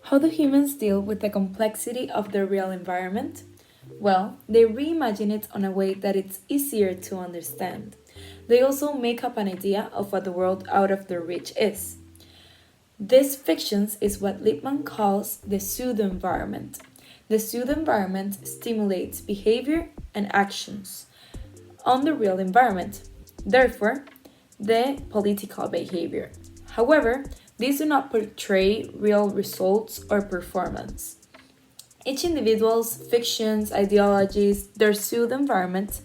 How do humans deal with the complexity of their real environment? Well, they reimagine it on a way that it's easier to understand. They also make up an idea of what the world out of their reach is. This fiction is what Lippmann calls the pseudo-environment. The pseudo-environment stimulates behavior and actions on the real environment, therefore, the political behavior. However, these do not portray real results or performance. Each individual's fictions, ideologies, their pseudo-environments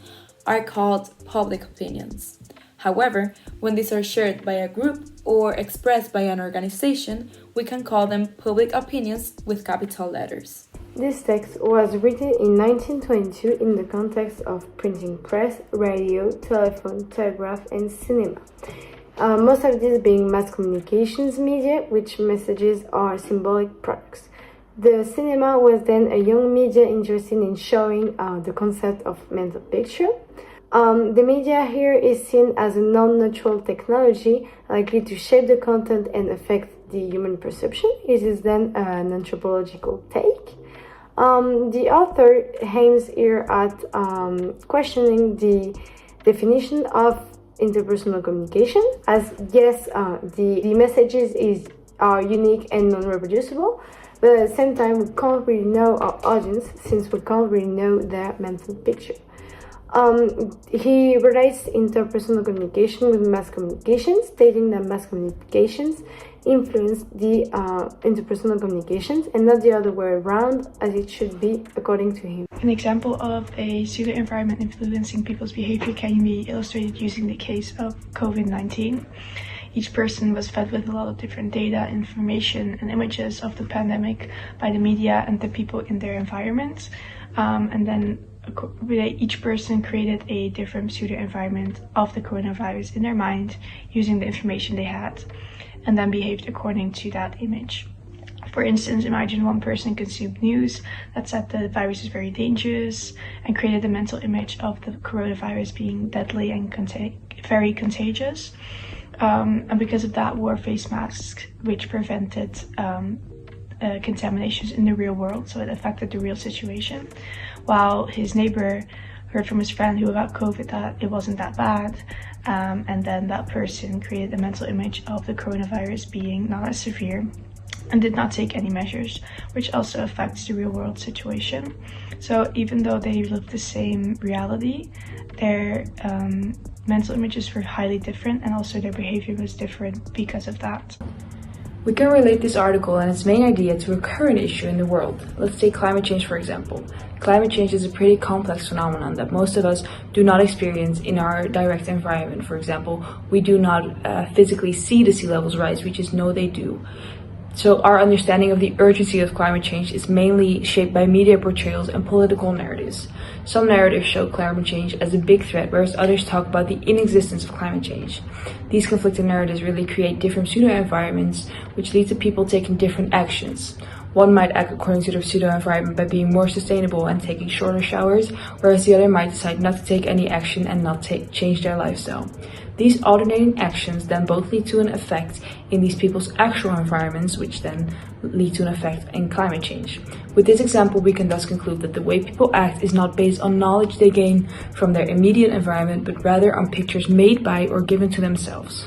are called public opinions. However, when these are shared by a group or expressed by an organization, we can call them public opinions with capital letters. This text was written in 1922 in the context of printing press, radio, telephone, telegraph, and cinema. Most of these being mass communications media, which messages are symbolic products. The cinema was then a young media interested in showing the concept of mental picture. The media here is seen as a non-natural technology likely to shape the content and affect the human perception. It is then an anthropological take. The author aims here at questioning the definition of interpersonal communication, as yes, the messages are unique and non-reproducible, but at the same time we can't really know our audience since we can't really know their mental picture. He relates interpersonal communication with mass communication, stating that mass communications influence the interpersonal communications and not the other way around, as it should be according to him. An example of a pseudo-environment influencing people's behavior can be illustrated using the case of COVID-19. Each person was fed with a lot of different data, information, and images of the pandemic by the media and the people in their environment. And then each person created a different pseudo-environment of the coronavirus in their mind using the information they had, and then behaved according to that image. For instance, imagine one person consumed news that said the virus is very dangerous and created a mental image of the coronavirus being deadly and very contagious. And because of that, wore face masks, which prevented contaminations in the real world, so it affected the real situation. While his neighbor heard from his friend who got COVID that it wasn't that bad, and then that person created a mental image of the coronavirus being not as severe and did not take any measures, which also affects the real world situation. So even though they lived the same reality, their mental images were highly different, and also their behavior was different because of that. We can relate this article and its main idea to a current issue in the world. Let's take climate change for example. Climate change is a pretty complex phenomenon that most of us do not experience in our direct environment. For example, we do not physically see the sea levels rise, we just know they do. So our understanding of the urgency of climate change is mainly shaped by media portrayals and political narratives. Some narratives show climate change as a big threat, whereas others talk about the inexistence of climate change. These conflicting narratives really create different pseudo-environments, which lead to people taking different actions. One might act according to their pseudo-environment by being more sustainable and taking shorter showers, whereas the other might decide not to take any action and not change their lifestyle. These alternating actions then both lead to an effect in these people's actual environments, which then lead to an effect in climate change. With this example, we can thus conclude that the way people act is not based on knowledge they gain from their immediate environment, but rather on pictures made by or given to themselves.